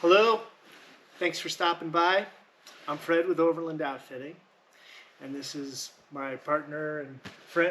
Hello, thanks for stopping by. I'm Fred with Overland Outfitting, and this is my partner and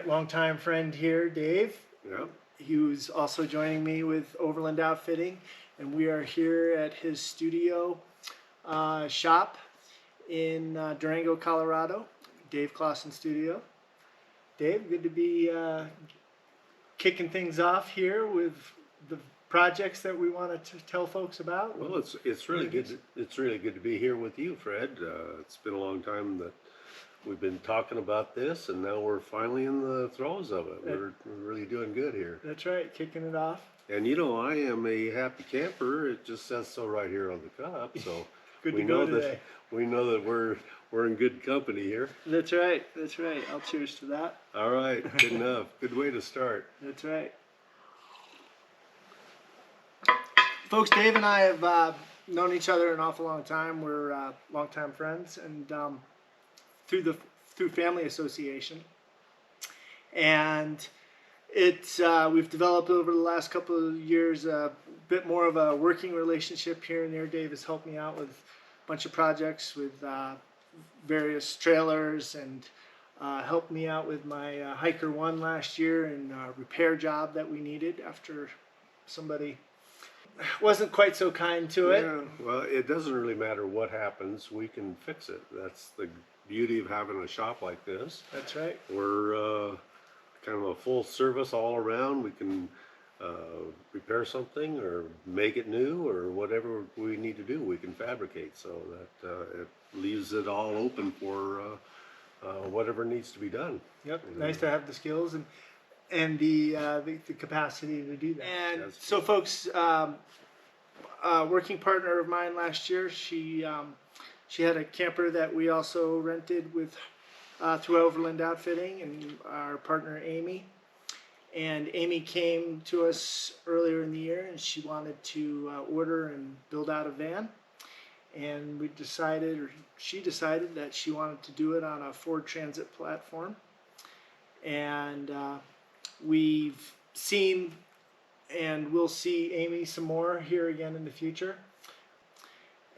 longtime friend here, Dave. Yeah. Who's also joining me with Overland Outfitting, and we are here at his studio shop in Durango, Colorado, Dave Clausen Studio. Dave, good to be kicking things off here with the projects that we want to tell folks about. Well, it's really good. It's really good to be here with you, Fred. It's been a long time that we've been talking about this, and now we're finally in the throes of it. We're really doing good here. That's right, kicking it off. And you know, I am a happy camper. It just says so right here on the cup. So Good we to go know today. that we know that we're in good company here. That's right. That's right. I'll cheers to that. All right, good enough. Good way to start. That's right. Folks, Dave and I have known each other an awful long time. We're longtime friends, and through family association, and it's we've developed over the last couple of years a bit more of a working relationship here and there. Dave has helped me out with a bunch of projects with various trailers, and helped me out with my Hiker 1 last year and repair job that we needed after somebody wasn't quite so kind to it. Yeah, well, it doesn't really matter what happens. We can fix it. That's the beauty of having a shop like this. That's right. We're kind of a full service all around. We can repair something or make it new or whatever we need to do. We can fabricate, so that it leaves it all open for whatever needs to be done. Yep. Nice to have the skills and the capacity to do that. And so, folks, working partner of mine last year, she had a camper that we also rented with through Overland Outfitting, and our partner Amy. And Amy came to us earlier in the year, and she wanted to order and build out a van. And she decided that she wanted to do it on a Ford Transit platform. And we've seen and we'll see Amy some more here again in the future.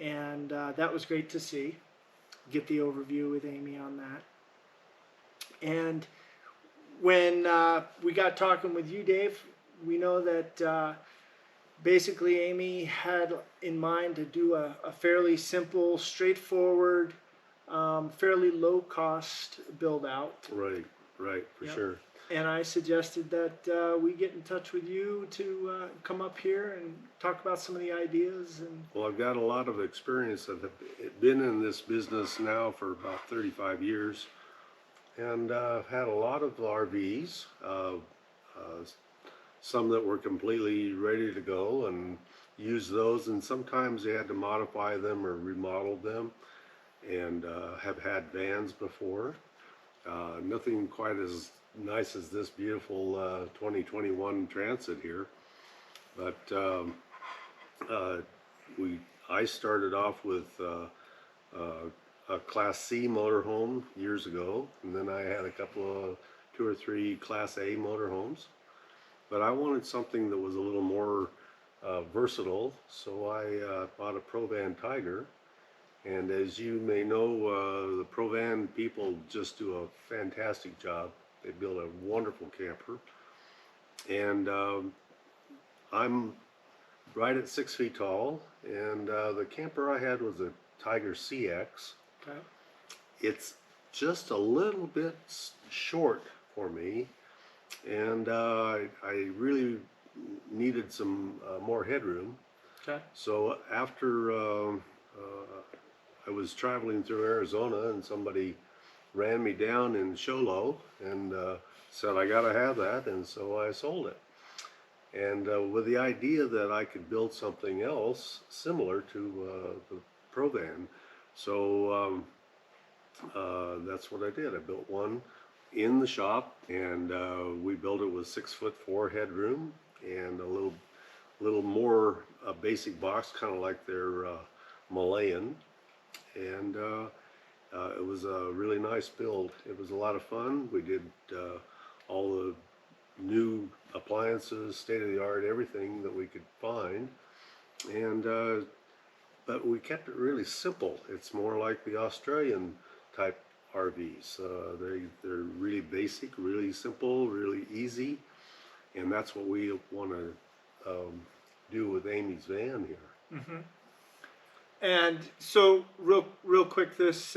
And that was great to see. Get the overview with Amy on that. And when we got talking with you, Dave, we know that basically Amy had in mind to do a fairly simple, straightforward, fairly low cost build out. Right, for sure. And I suggested that we get in touch with you to come up here and talk about some of the ideas. And well, I've got a lot of experience. I've been in this business now for about 35 years, and I've had a lot of RVs, some that were completely ready to go, and used those, and sometimes they had to modify them or remodel them, and have had vans before. Nothing quite as nice as this beautiful 2021 Transit here, but I started off with a Class C motorhome years ago, and then I had a couple of 2 or 3 Class A motorhomes, but I wanted something that was a little more versatile, so I bought a Provan Tiger. And as you may know, the Provan people just do a fantastic job. They build a wonderful camper, and I'm right at 6 feet tall, and the camper I had was a Tiger CX. okay. It's just a little bit short for me, and I really needed some more headroom. Okay. So after I was traveling through Arizona, and somebody ran me down in Show Low and said I gotta have that, and so I sold it. And with the idea that I could build something else similar to the Provan. So that's what I did. I built one in the shop, and we built it with 6'4" headroom and a little more basic box, kind of like their Malayan. And it was a really nice build. It was a lot of fun. We did all the new appliances, state-of-the-art, everything that we could find. And but we kept it really simple. It's more like the Australian type RVs. They're really basic, really simple, really easy, and that's what we want to do with Amy's van here. And so, real quick, this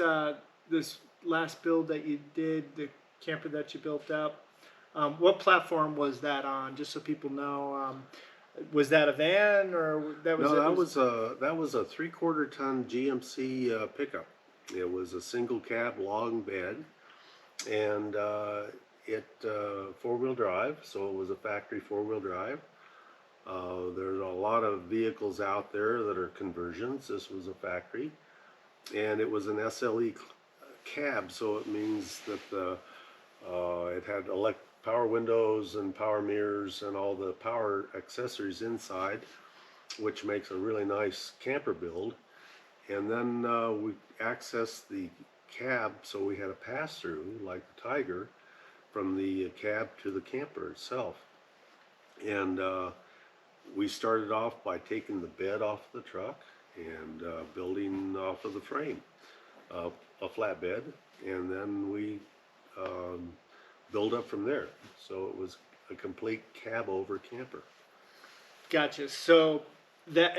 last build that you did, the camper that you built up, what platform was that on? Just so people know, was that a van or that was? No, that was a 3/4 ton GMC pickup. It was a single cab long bed, and it 4-wheel drive, so it was a factory 4-wheel drive. There's a lot of vehicles out there that are conversions. This was a factory, and it was an SLE cab, so it means that it had power windows and power mirrors and all the power accessories inside, which makes a really nice camper build. And then we accessed the cab, so we had a pass-through like the Tiger from the cab to the camper itself. And we started off by taking the bed off the truck and building off of the frame a flatbed, and then we build up from there. So it was a complete cab over camper. Gotcha. So that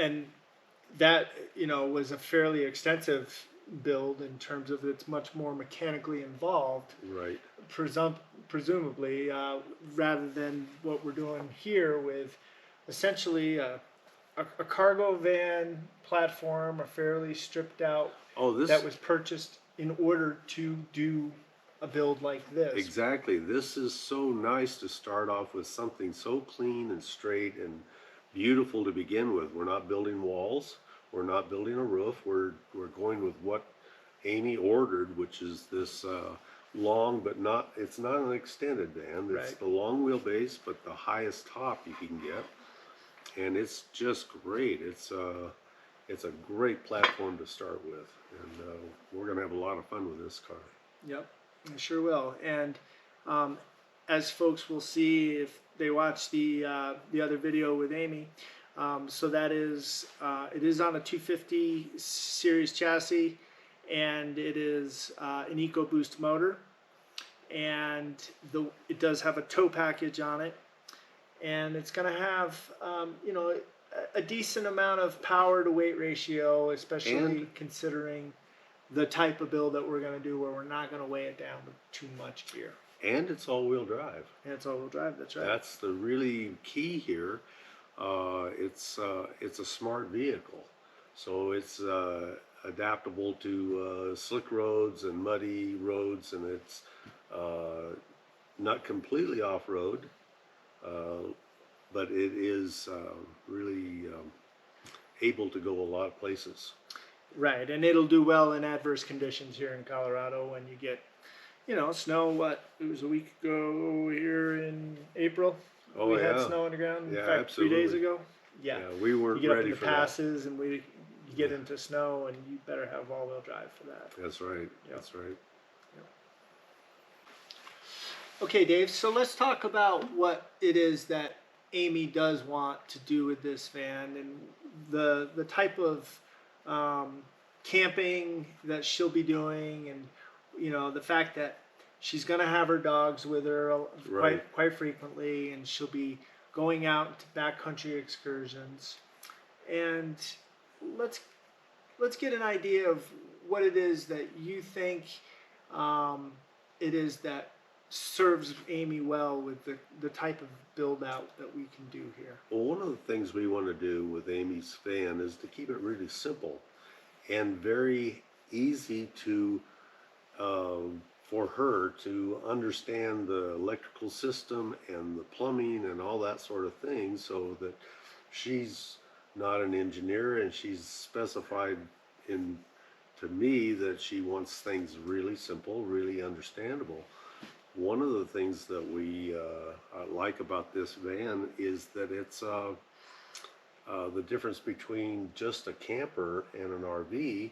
was a fairly extensive build in terms of it's much more mechanically involved. Right. Presumably, rather than what we're doing here with essentially a cargo van platform, a fairly stripped out that was purchased in order to do a build like this. Exactly. This is so nice to start off with something so clean and straight and beautiful to begin with. We're not building walls. We're not building a roof. We're going with what Amy ordered, which is this long, but it's not an extended van. It's Right. the long wheelbase, but the highest top you can get. And it's just great. It's a great platform to start with. And we're going to have a lot of fun with this car. Yep, I sure will. And as folks will see if they watch the other video with Amy, so that is it is on a 250 series chassis, and it is an EcoBoost motor, and it does have a tow package on it, and it's going to have a decent amount of power to weight ratio, especially considering the type of build that we're going to do, where we're not going to weigh it down with too much gear. And it's all-wheel drive. And it's all-wheel drive. That's right. That's the really key here. It's a smart vehicle, so it's adaptable to slick roads and muddy roads, and it's not completely off-road, but it is really able to go a lot of places. Right, and it'll do well in adverse conditions here in Colorado when you get, snow. It was a week ago here in April. Oh, we had snow on the ground. In fact, absolutely. 3 days ago. Yeah, we weren't you get ready up for into passes, and you get into snow, and you better have all-wheel drive for that. That's right. Yep. That's right. Yep. Okay, Dave. So let's talk about what it is that Amy does want to do with this van, and the type of camping that she'll be doing, and the fact that she's going to have her dogs with her quite frequently, and she'll be going out to backcountry excursions. And let's get an idea of what it is that you think it is that serves Amy well with the type of build out that we can do here. Well, one of the things we want to do with Amy's van is to keep it really simple and very easy to for her to understand the electrical system and the plumbing and all that sort of thing, so that she's not an engineer, and she's specified to me that she wants things really simple, really understandable. One of the things that we like about this van is that it's the difference between just a camper and an RV.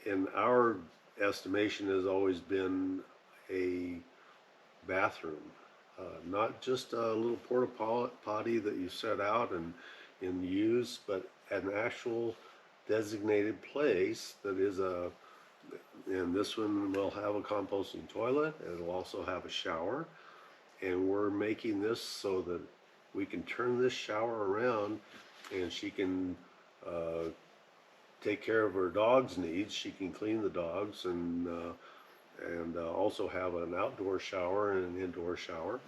In our estimation, has always been a bathroom, not just a little porta potty that you set out and use, but an actual designated place that is and this one will have a composting toilet, and it'll also have a shower. And we're making this so that we can turn this shower around and she can take care of her dog's needs. She can clean the dogs and also have an outdoor shower and an indoor shower.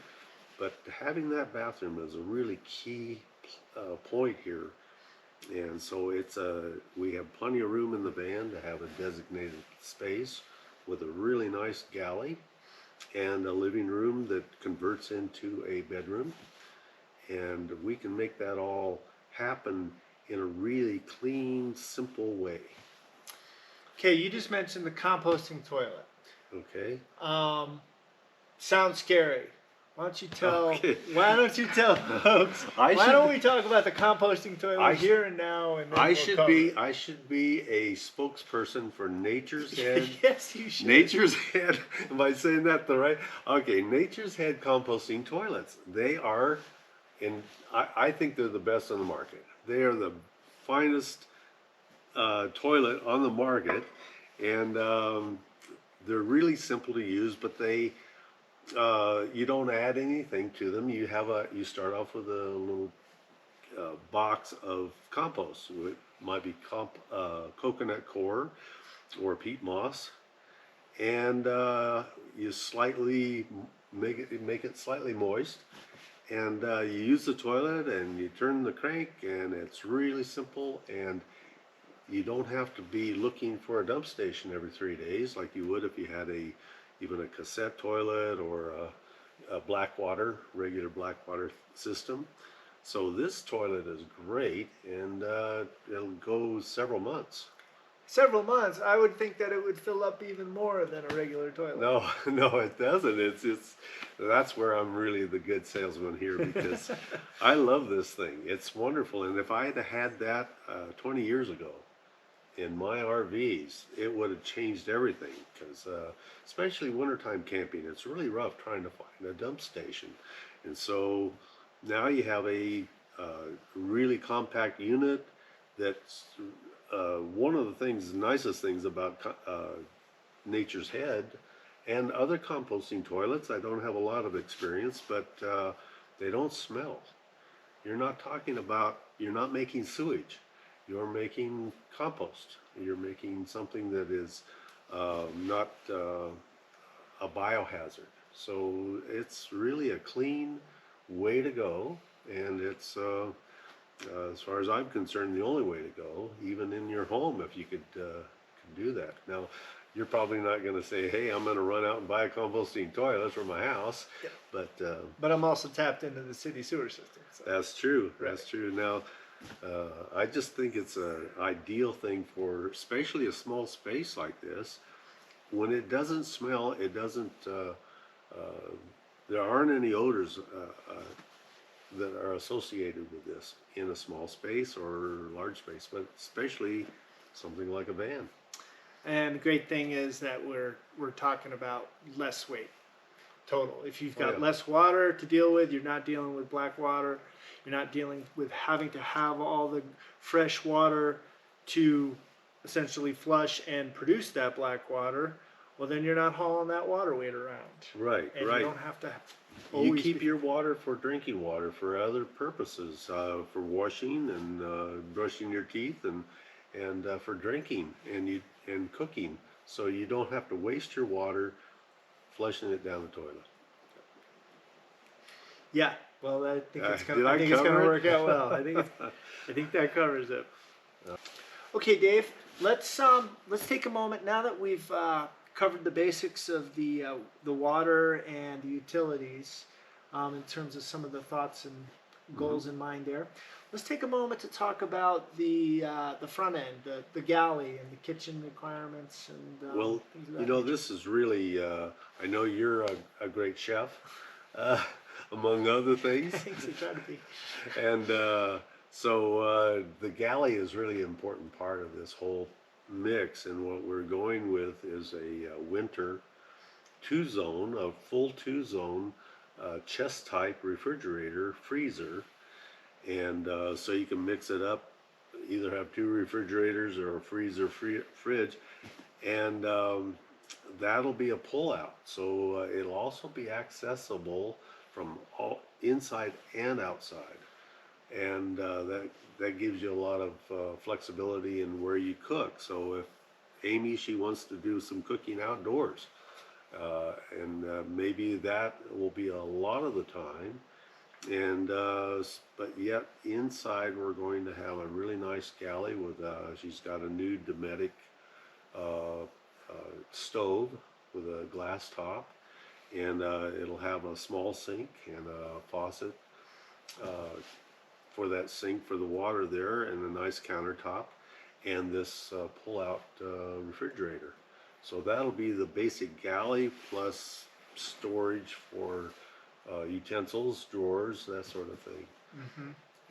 But having that bathroom is a really key point here. And so we have plenty of room in the van to have a designated space with a really nice galley and a living room that converts into a bedroom. And we can make that all happen in a really clean, simple way. Okay, you just mentioned the composting toilet. Okay. Sounds scary. Why don't you tell? Okay. Why don't you tell folks? Why don't we talk about the composting toilet here and now? And then I we'll should cover be it. I should be a spokesperson for Nature's Head. Yes, you should. Nature's Head. Am I saying that the right? Okay, Nature's Head composting toilets. They are, I think they're the best on the market. They are the finest toilet on the market, and they're really simple to use. But you don't add anything to them. You start off with a little box of compost. It might be coconut coir or peat moss, and you slightly make it slightly moist, and you use the toilet and you turn the crank, and it's really simple, and you don't have to be looking for a dump station every 3 days like you would if you had even a cassette toilet or a regular Blackwater system. So this toilet is great, and it'll go several months. Several months. I would think that it would fill up even more than a regular toilet. No, no, it doesn't. That's where I'm really the good salesman here, because I love this thing. It's wonderful, and if I had that 20 years ago in my RVs, it would have changed everything. Because especially wintertime camping, it's really rough trying to find a dump station, and so now you have a really compact unit. That's one of the nicest things about Nature's Head and other composting toilets. I don't have a lot of experience, but they don't smell. You're not making sewage. You're making compost. You're making something that is not a biohazard. So it's really a clean way to go, and it's as far as I'm concerned, the only way to go, even in your home, if you could do that. Now, you're probably not going to say, hey, I'm going to run out and buy a composting toilet for my house. Yeah. But I'm also tapped into the city sewer system. So. That's true. Right. That's true. Now, I just think it's an ideal thing for especially a small space like this. When it doesn't smell, it doesn't, there aren't any odors that are associated with this in a small space or large space, but especially something like a van. And the great thing is that we're talking about less weight total. If you've got less water to deal with, you're not dealing with black water. You're not dealing with having to have all the fresh water to essentially flush and produce that black water. Well, then you're not hauling that water weight around. Right, and right. You don't have to You keep your water for drinking water, for other purposes, for washing and brushing your teeth, and for drinking and cooking. So you don't have to waste your water flushing it down the toilet. Yeah, well, I think it's going Did to work out well. I think that covers it. Okay, Dave, let's take a moment now that we've covered the basics of the water and the utilities in terms of some of the thoughts and goals in mind there. Let's take a moment to talk about the front end, the galley and the kitchen requirements and well, things of that you know, nature. this is really. I know you're a great chef, among other things. Thanks, I try to be. And so the galley is really an important part of this whole mix, and what we're going with is a winter a full two-zone chest-type refrigerator freezer, and so you can mix it up either have two refrigerators or a freezer fridge, and that'll be a pull-out. So it'll also be accessible from all inside and outside, and that gives you a lot of flexibility in where you cook. So if Amy, she wants to do some cooking outdoors, and maybe that will be a lot of the time. And but yet inside we're going to have a really nice galley with she's got a new Dometic stove with a glass top, and it'll have a small sink and a faucet for that sink for the water there, and a nice countertop, and this pull-out refrigerator. So that'll be the basic galley plus storage for utensils, drawers, that sort of thing.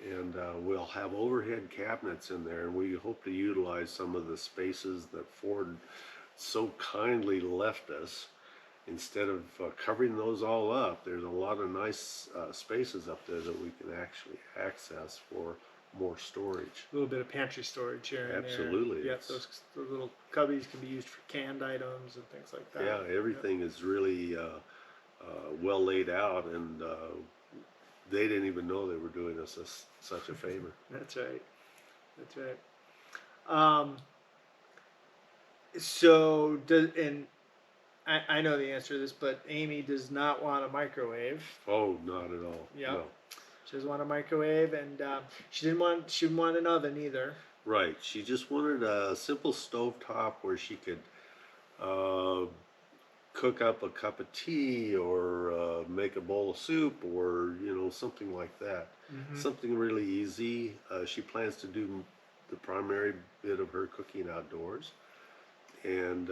And we'll have overhead cabinets in there, and we hope to utilize some of the spaces that Ford so kindly left us. Instead of covering those all up, there's a lot of nice spaces up there that we can actually access for more storage. A little bit of pantry storage here and Absolutely. there. Yep, those little cubbies can be used for canned items and things like that. Yeah, everything is really well laid out, and they didn't even know they were doing us such a favor. That's right. That's right. So and I know the answer to this, but Amy does not want a microwave. Oh, not at all. Yep. No. She doesn't want a microwave, and she didn't want an oven either. Right. She just wanted a simple stovetop where she could cook up a cup of tea, or make a bowl of soup, or something like that. Something really easy. She plans to do the primary bit of her cooking outdoors, and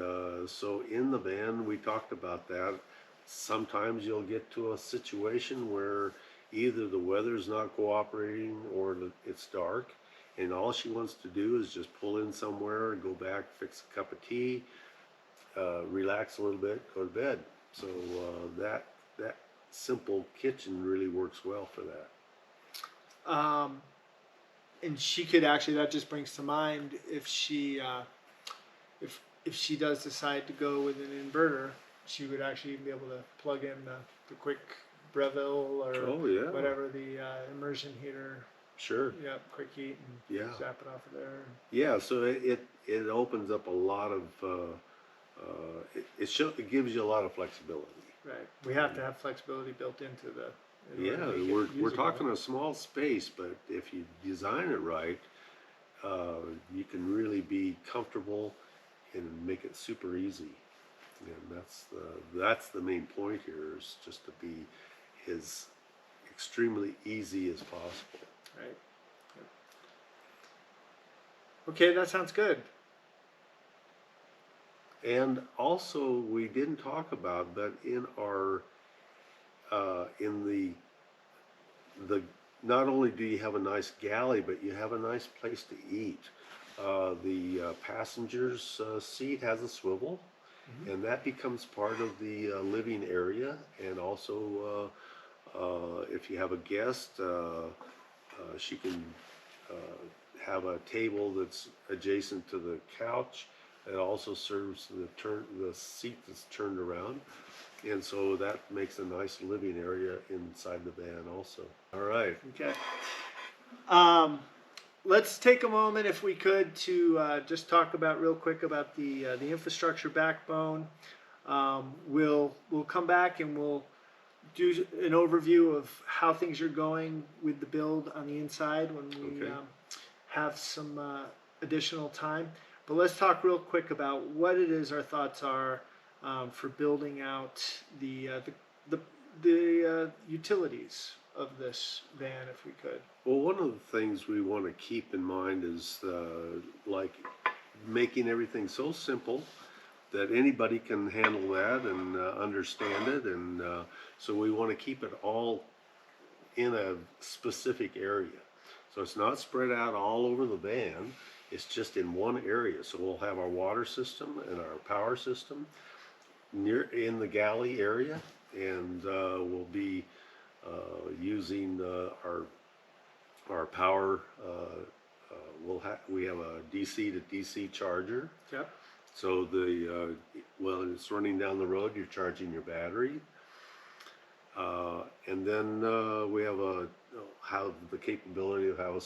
so in the van we talked about that. Sometimes you'll get to a situation where either the weather's not cooperating or it's dark, and all she wants to do is just pull in somewhere and go back, fix a cup of tea, relax a little bit, go to bed. So that simple kitchen really works well for that. And she could actually, that just brings to mind, if she if she does decide to go with an inverter, she would actually be able to plug in the quick Breville or whatever the immersion heater. Sure. Yep, quick heat, and zap it off of there. Yeah, so it opens up a lot of it gives you a lot of flexibility. Right. We have to have flexibility built into the. We're talking a small space, but if you design it right, you can really be comfortable and make it super easy. And that's the main point here, is just to be as extremely easy as possible. Right. Okay, that sounds good. And also, we didn't talk about, but in our in the not only do you have a nice galley, but you have a nice place to eat. The passenger's seat has a swivel, and that becomes part of the living area. And also, if you have a guest, she can have a table that's adjacent to the couch. It also serves the seat that's turned around, and so that makes a nice living area inside the van also. All right. Okay. Let's take a moment, if we could, to just talk about real quick about the infrastructure backbone. We'll come back and we'll do an overview of how things are going with the build on the inside when we have some additional time. But let's talk real quick about what it is our thoughts are for building out the utilities of this van, if we could. Well, one of the things we want to keep in mind is like making everything so simple that anybody can handle that and understand it, and so we want to keep it all in a specific area. So it's not spread out all over the van. It's just in one area. So we'll have our water system and our power system in the galley area, and we'll be using our power we have a DC to DC charger. Yep. So when it's running down the road, you're charging your battery. And then we have the capability of have a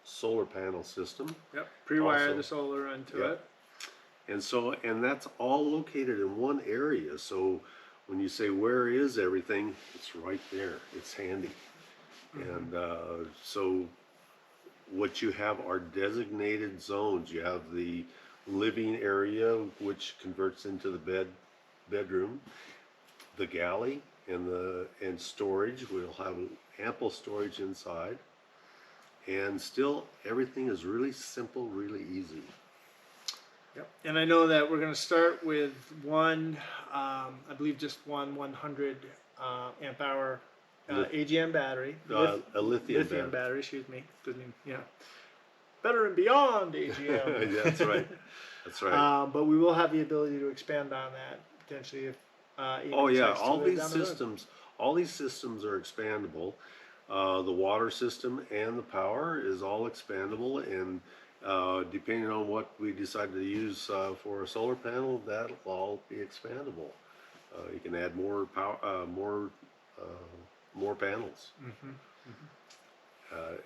solar panel system. Yep. Pre-wire Also, the solar into yep. it. And that's all located in one area. So when you say where is everything, it's right there. It's handy. And so what you have are designated zones. You have the living area, which converts into the bedroom, the galley, and storage. We'll have ample storage inside, and still everything is really simple, really easy. Yep. And I know that we're going to start with one, I believe just one 100 amp hour AGM battery. A lithium battery, excuse me. Better and beyond AGM. Yeah, that's right. That's right. But we will have the ability to expand on that potentially if. Oh yeah, all down these the road. systems are expandable. The water system and the power is all expandable, and depending on what we decide to use for a solar panel, that'll all be expandable. You can add more power, more panels,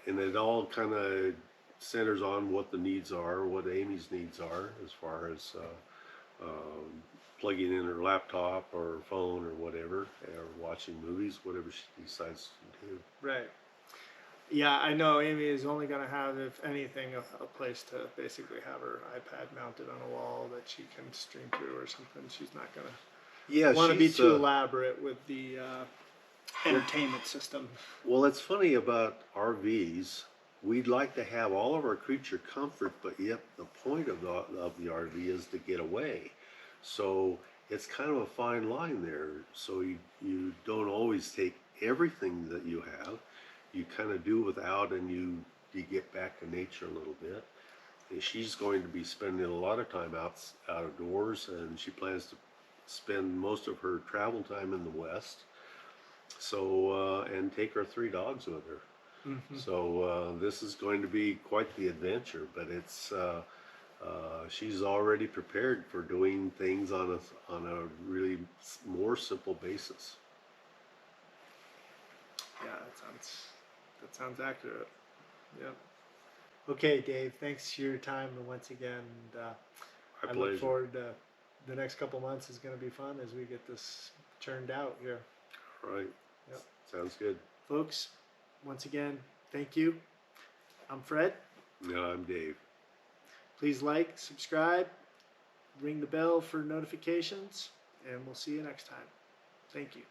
and it all kind of centers on what the needs are, what Amy's needs are, as far as plugging in her laptop or phone or whatever, or watching movies, whatever she decides to do. Right. Yeah, I know Amy is only going to have, if anything, a place to basically have her iPad mounted on a wall that she can stream to or something. She's not going to want to be too elaborate with the entertainment system. Well, it's funny about RVs. We'd like to have all of our creature comfort, but yet the point of the RV is to get away. So it's kind of a fine line there. So you don't always take everything that you have. You kind of do without, and you get back to nature a little bit. And she's going to be spending a lot of time out of doors, and she plans to spend most of her travel time in the West. So and take her 3 dogs with her. So this is going to be quite the adventure, but it's she's already prepared for doing things on a really more simple basis. Yeah, that sounds accurate. Yep. Okay, Dave. Thanks for your time once again. And, I look forward to the next couple months. Is going to be fun as we get this churned out here. Right. Yep. Sounds good. Folks, once again, thank you. I'm Fred. No, I'm Dave. Please like, subscribe, ring the bell for notifications, and we'll see you next time. Thank you.